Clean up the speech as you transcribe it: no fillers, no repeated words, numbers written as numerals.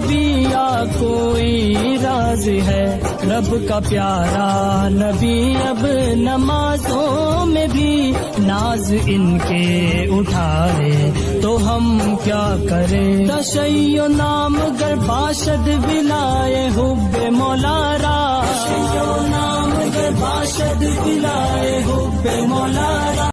नबी या कोई राज है। रब का प्यारा नबी अब नमाजों में भी नाज इनके उठाए, तो हम क्या करें। तशय्यो नाम गर बाशद विलाए हुब्बे मौलारा, तशय्यो नाम गर बाशद विलाए हुब्बे मौलारा।